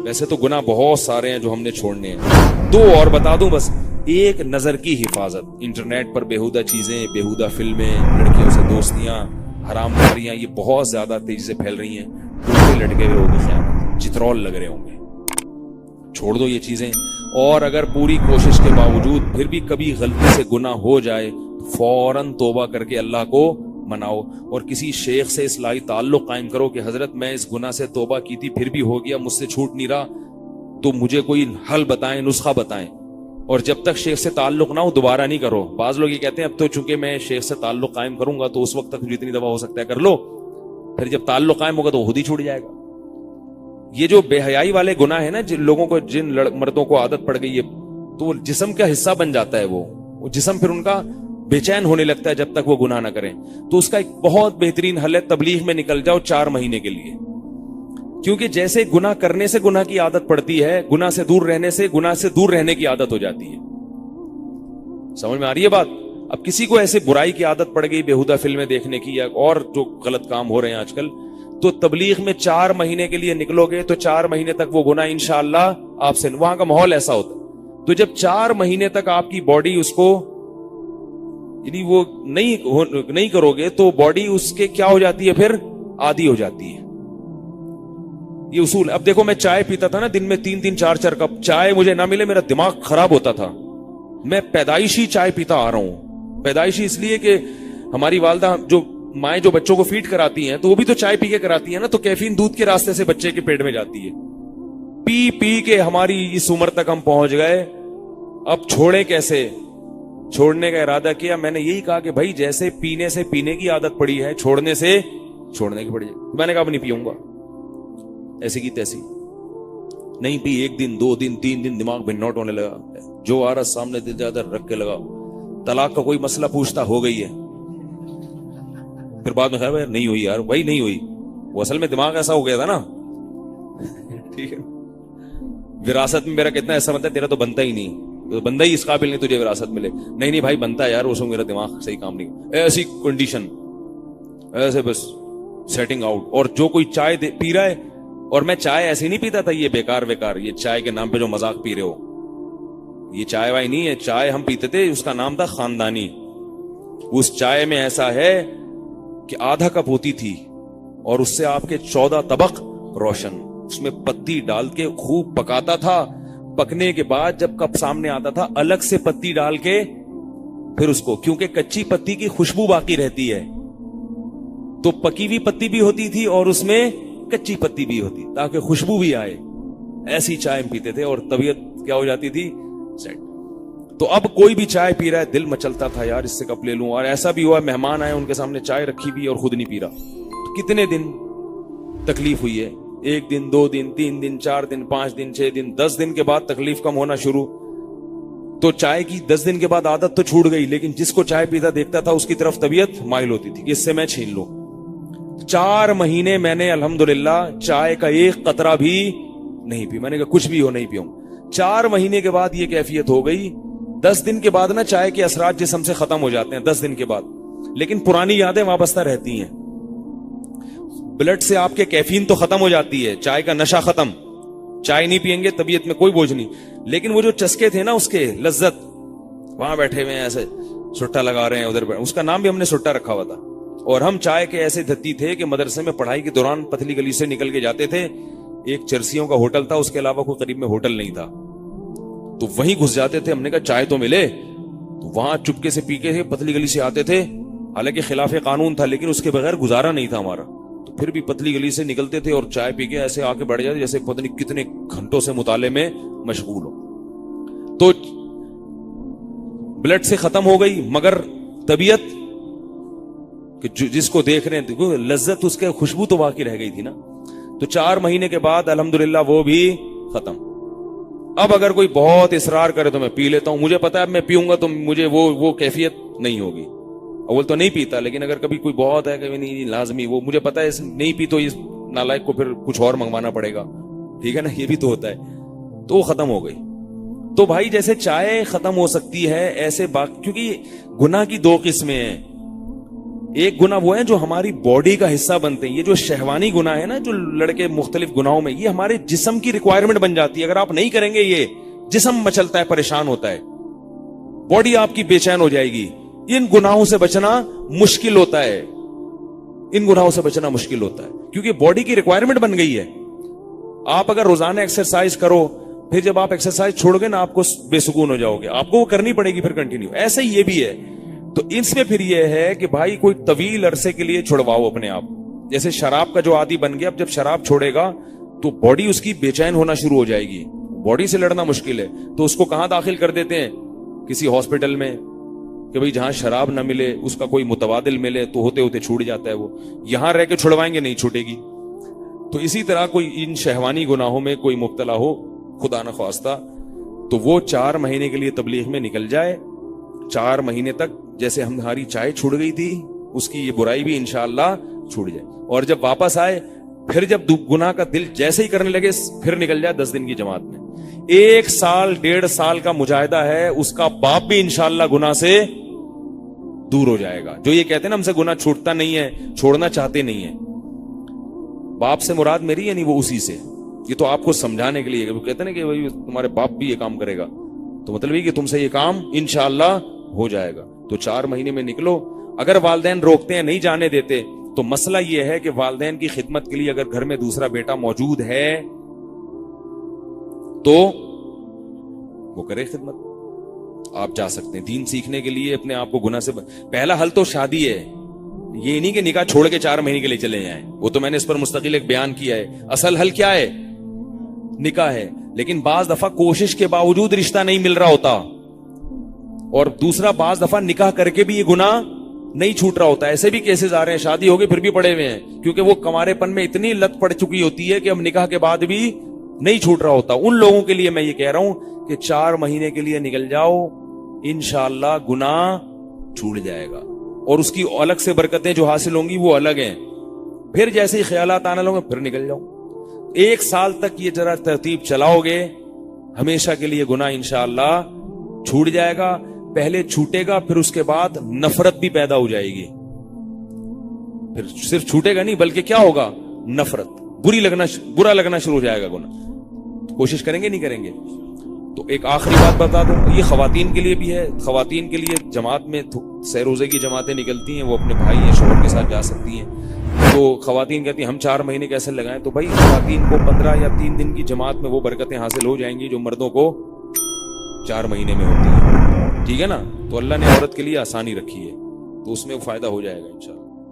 ویسے تو گناہ بہت سارے ہیں جو ہم نے چھوڑنے ہیں. 2 اور بتا دوں بس. ایک نظر کی حفاظت. انٹرنیٹ پر بیہودہ چیزیں, بیہودہ فلمیں, لڑکیوں سے دوستیاں, حرام کاریاں یہ بہت زیادہ تیزی سے پھیل رہی ہیں. الٹے لٹکے ہوئے ہوگی خیانت, چترول لگ رہے ہوں گے. چھوڑ دو یہ چیزیں. اور اگر پوری کوشش کے باوجود پھر بھی کبھی غلطی سے گناہ ہو جائے تو فوراً توبہ کر کے اللہ کو مناؤ, اور کسی شیخ سے اصلاحی تعلق قائم کرو کہ حضرت میں اس گناہ سے توبہ کی تھی پھر بھی ہو گیا, مجھ سے چھوٹ نہیں رہا, تو مجھے کوئی حل بتائیں, نسخہ بتائیں. اور جب تک شیخ سے تعلق نہ ہو دوبارہ نہیں کرو. بعض لوگ یہ کہتے ہیں اب تو چونکہ میں شیخ سے تعلق قائم کروں گا تو اس وقت تک جتنی دفعہ ہو سکتا ہے کر لو, پھر جب تعلق قائم ہوگا تو خود ہی چھوٹ جائے گا. یہ جو بے حیائی والے گناہ ہے نا, جن لوگوں کو, جن مردوں کو عادت پڑ گئی ہے, تو وہ جسم کا حصہ بن جاتا ہے. وہ جسم پھر ان کا بے چین ہونے لگتا ہے جب تک وہ گناہ نہ کریں. تو اس کا ایک بہت بہترین حل ہے, تبلیغ میں نکل جاؤ 4 مہینے کے لیے. کیونکہ جیسے گناہ کرنے سے گناہ کی عادت پڑتی ہے, گناہ سے دور رہنے سے گناہ سے دور رہنے کی عادت ہو جاتی ہے. سمجھ میں آ رہی ہے بات؟ اب کسی کو ایسے برائی کی عادت پڑ گئی, بیہودہ فلمیں دیکھنے کی یا اور جو غلط کام ہو رہے ہیں آج کل, تو تبلیغ میں 4 مہینے کے لیے نکلو گے تو 4 مہینے تک وہ گناہ انشاءاللہ آپ سے, وہاں کا ماحول ایسا ہوتا ہے. تو جب 4 مہینے تک آپ کی باڈی اس کو یعنی وہ نہیں کرو گے تو باڈی اس کے کیا ہو جاتی ہے, پھر عادی ہو جاتی ہے. یہ اصول. اب دیکھو میں چائے پیتا تھا نا دن میں 3-3 4-4 کپ, چائے مجھے نہ ملے میرا دماغ خراب ہوتا تھا. میں پیدائشی چائے پیتا آ رہا ہوں. پیدائشی اس لیے کہ ہماری والدہ جو مائیں جو بچوں کو فیڈ کراتی ہیں تو وہ بھی تو چائے پی کے کراتی ہیں نا, تو کیفین دودھ کے راستے سے بچے کے پیٹ میں جاتی ہے. پی پی کے ہماری اس عمر تک ہم پہنچ گئے. اب چھوڑیں کیسے؟ چھوڑنے کا ارادہ کیا. میں نے یہی کہا کہ بھائی جیسے پینے سے پینے کی عادت پڑی ہے, چھوڑنے سے چھوڑنے کی پڑی ہے. میں نے کہا اب نہیں پیوں گا, ایسی کی تیسی نہیں پی. 1 دن 2 دن 3 دن دماغ بھی نوٹ ہونے لگا, جو آ رہا سامنے دل زیادہ رکھ کے لگا. طلاق کا کوئی مسئلہ پوچھتا ہو گئی ہے, پھر بعد میں خیال نہیں ہوئی یار, وہی نہیں ہوئی, وہ اصل میں دماغ ایسا ہو گیا تھا نا. ٹھیک ہے, وراثت میں میرا کتنا ایسا بنتا ہے, تیرا تو بنتا ہی نہیں, تو بندہ ہی اس قابل نہیں تجھے وراثت ملے. نہیں بھائی بنتا ہے یار, اس میں میرا دماغ صحیح کام نہیں. ایسی کنڈیشن, ایسے بس سیٹنگ آؤٹ. اور جو کوئی چائے پی رہا ہے, اور میں چائے ایسے نہیں پیتا تھا یہ بیکار یہ چائے کے نام پہ جو مذاق پی رہے ہو, یہ چائے وائی نہیں ہے. چائے ہم پیتے تھے, اس کا نام تھا خاندانی. اس چائے میں ایسا ہے کہ آدھا کپ ہوتی تھی اور اس سے آپ کے 14 طبق روشن. اس میں پتی ڈال کے خوب پکاتا تھا. پکنے کے بعد جب کپ سامنے آتا تھا الگ سے پتی ڈال کے پھر اس کو, کیونکہ کچی پتی کی خوشبو باقی رہتی ہے, تو پکی ہوئی پتی بھی ہوتی تھی اور اس میں کچی پتی بھی ہوتی تاکہ خوشبو بھی آئے. ایسی چائے پیتے تھے اور طبیعت کیا ہو جاتی تھی, سیٹ. تو اب کوئی بھی چائے پی رہا ہے, دل مچلتا تھا یار اس سے کپ لے لوں. اور ایسا بھی ہوا مہمان آئے, ان کے سامنے چائے رکھی بھی اور خود نہیں پی رہا. تو کتنے دن تکلیف ہوئی ہے, 1 دن 2 دن 3 دن 4 دن 5 دن 6 دن 10 دن کے بعد تکلیف کم ہونا شروع. تو چائے کی 10 دن کے بعد عادت تو چھوٹ گئی, لیکن جس کو چائے پیتا دیکھتا تھا اس کی طرف طبیعت مائل ہوتی تھی کہ اس سے میں چھین لوں. 4 مہینے میں نے الحمدللہ چائے کا ایک قطرہ بھی نہیں پی. میں نے کہا کچھ بھی ہو نہیں پیوں. 4 مہینے کے بعد یہ کیفیت ہو گئی. 10 دن کے بعد نا چائے کے اثرات جسم سے ختم ہو جاتے ہیں 10 دن کے بعد, لیکن پرانی یادیں وابستہ رہتی ہیں. بلڈ سے آپ کے کیفین تو ختم ہو جاتی ہے, چائے کا نشہ ختم. چائے نہیں پیئیں گے طبیعت میں کوئی بوجھ نہیں, لیکن وہ جو چسکے تھے نا اس کے لذت, وہاں بیٹھے ہوئے ایسے سٹا لگا رہے ہیں ادھر, اس کا نام بھی ہم نے سٹا رکھا ہوا تھا. اور ہم چائے کے ایسے دھتی تھے کہ مدرسے میں پڑھائی کے دوران پتلی گلی سے نکل کے جاتے تھے. ایک چرسیوں کا ہوٹل تھا, اس کے علاوہ کوئی قریب میں ہوٹل نہیں تھا, تو وہیں گھس جاتے تھے. ہم نے کہا چائے تو ملے, تو وہاں چپکے سے پی کے پتلی گلی سے آتے تھے. حالانکہ خلاف قانون تھا, لیکن اس کے بغیر گزارا نہیں تھا ہمارا. تو پھر بھی پتلی گلی سے نکلتے تھے اور چائے پی کے ایسے آ کے بیٹھ جاتے جیسے پتہ نہیں کتنے گھنٹوں سے مطالعے میں مشغول ہو. تو بلڈ سے ختم ہو گئی, مگر طبیعت کہ جس کو دیکھ رہے ہیں لذت, اس کے خوشبو تو باقی رہ گئی تھی نا. تو 4 مہینے کے بعد الحمدللہ وہ بھی ختم. اب اگر کوئی بہت اصرار کرے تو میں پی لیتا ہوں. مجھے پتا ہے میں پیوں گا تو مجھے وہ کیفیت نہیں ہوگی. اول تو نہیں پیتا, لیکن اگر کبھی کوئی بہت ہے کہ نہیں لازمی, وہ مجھے پتا ہے نہیں پی تو اس نالائق کو پھر کچھ اور منگوانا پڑے گا. ٹھیک ہے نا, یہ بھی تو ہوتا ہے. تو وہ ختم ہو گئی. تو بھائی جیسے چائے ختم ہو سکتی ہے ایسے کیونکہ گناہ کی 2 قسمیں ہیں. ایک گناہ وہ ہے جو ہماری باڈی کا حصہ بنتے ہیں. یہ جو شہوانی گناہ ہے نا, جو لڑکے مختلف گناہوں میں, یہ ہمارے جسم کی ریکوائرمنٹ بن جاتی ہے. اگر آپ نہیں کریں گے یہ جسم مچلتا ہے, پریشان ہوتا ہے, باڈی آپ کی بے چین ہو جائے گی. ان گناہوں سے بچنا مشکل ہوتا ہے, ان گناہوں سے بچنا مشکل ہوتا ہے, کیونکہ باڈی کی ریکوائرمنٹ بن گئی ہے. آپ اگر روزانہ ایکسرسائز کرو, پھر جب آپ ایکسرسائز چھوڑ گے نا, آپ کو بے سکون ہو جاؤ گے, آپ کو وہ کرنی پڑے گی پھر کنٹینیو. ایسے ہی یہ بھی ہے. تو اس میں پھر یہ ہے کہ بھائی کوئی طویل عرصے کے لیے چھڑواؤ اپنے آپ. جیسے شراب کا جو عادی بن گیا, اب جب شراب چھوڑے گا تو باڈی اس کی بے چین ہونا شروع ہو جائے گی, باڈی سے لڑنا مشکل ہے. تو اس کو کہاں داخل کر دیتے ہیں؟ کسی ہاسپٹل میں, کہ بھئی جہاں شراب نہ ملے اس کا کوئی متبادل ملے, تو ہوتے ہوتے چھوٹ جاتا ہے وہ. یہاں رہ کے چھڑوائیں گے نہیں چھوٹے گی. تو اسی طرح کوئی ان شہوانی گناہوں میں کوئی مبتلا ہو خدا نہ خواستہ, تو وہ 4 مہینے کے لیے تبلیغ میں نکل جائے. 4 مہینے تک جیسے ہماری چائے چھوٹ گئی تھی, اس کی یہ برائی بھی انشاءاللہ چھوٹ جائے. اور جب واپس آئے, پھر جب گناہ کا دل جیسے ہی کرنے لگے, پھر نکل جائے 10 دن کی جماعت میں. 1 سال 1.5 سال کا مجاہدہ ہے, اس کا باپ بھی انشاءاللہ گناہ سے دور ہو جائے گا. جو یہ کہتے ہیں نا ہم سے گناہ چھوٹتا نہیں ہے, چھوڑنا چاہتے نہیں ہیں, باپ سے مراد میری یعنی وہ اسی سے. یہ تو آپ کو سمجھانے کے لیے, وہ کہتے ہیں نا کہ تمہارے باپ بھی یہ کام کرے گا, تو مطلب یہ کہ تم سے یہ کام انشاءاللہ ہو جائے گا. تو 4 مہینے میں نکلو. اگر والدین روکتے ہیں, نہیں جانے دیتے, تو مسئلہ یہ ہے کہ والدین کی خدمت کے لیے اگر گھر میں دوسرا بیٹا موجود ہے تو وہ کرے خدمت. آپ جا سکتے ہیں دین سیکھنے کے لیے, اپنے آپ کو گناہ سے پہلا حل تو شادی ہے. یہ نہیں کہ نکاح چھوڑ کے 4 مہینے کے لیے چلے جائیں, وہ تو میں نے اس پر مستقل ایک بیان کیا ہے. اصل حل کیا ہے؟ نکاح ہے. لیکن بعض دفعہ کوشش کے باوجود رشتہ نہیں مل رہا ہوتا, اور دوسرا بعض دفعہ نکاح کر کے بھی یہ گناہ نہیں چھوٹ رہا ہوتا. ایسے بھی کیسز آ رہے ہیں, شادی ہو گئی پھر بھی پڑے ہوئے ہیں, کیونکہ وہ کمارے پن میں اتنی لت پڑ چکی ہوتی ہے کہ اب نکاح کے بعد بھی نہیں چھوٹ رہا ہوتا. ان لوگوں کے لیے میں یہ کہہ رہا ہوں کہ 4 مہینے کے لیے نکل جاؤ, انشاءاللہ گناہ چھوٹ جائے گا, اور اس کی الگ سے برکتیں جو حاصل ہوں گی وہ الگ ہیں. پھر جیسے ہی خیالات آنے لگیں پھر نکل جاؤ. 1 سال تک یہ ذرا ترتیب چلاؤ گے, ہمیشہ کے لیے گناہ انشاءاللہ چھوٹ جائے گا. پہلے چھوٹے گا, پھر اس کے بعد نفرت بھی پیدا ہو جائے گی. پھر صرف چھوٹے گا نہیں بلکہ کیا ہوگا؟ نفرت, برا لگنا شروع ہو جائے گا گناہ. کوشش کریں گے نہیں کریں گے؟ تو ایک آخری بات بتا دوں, یہ خواتین کے لیے بھی ہے. خواتین کے لیے جماعت میں سہ روزے کی جماعتیں نکلتی ہیں, وہ اپنے بھائی یا شوہر کے ساتھ جا سکتی ہیں. تو خواتین کہتی ہیں ہم 4 مہینے کیسے لگائیں؟ تو بھائی خواتین کو 15 یا 3 دن کی جماعت میں وہ برکتیں حاصل ہو جائیں گی جو مردوں کو 4 مہینے میں ہوتی ہیں. ٹھیک ہے نا؟ تو اللہ نے عورت کے لیے آسانی رکھی ہے, تو اس میں فائدہ ہو جائے گا انشاءاللہ.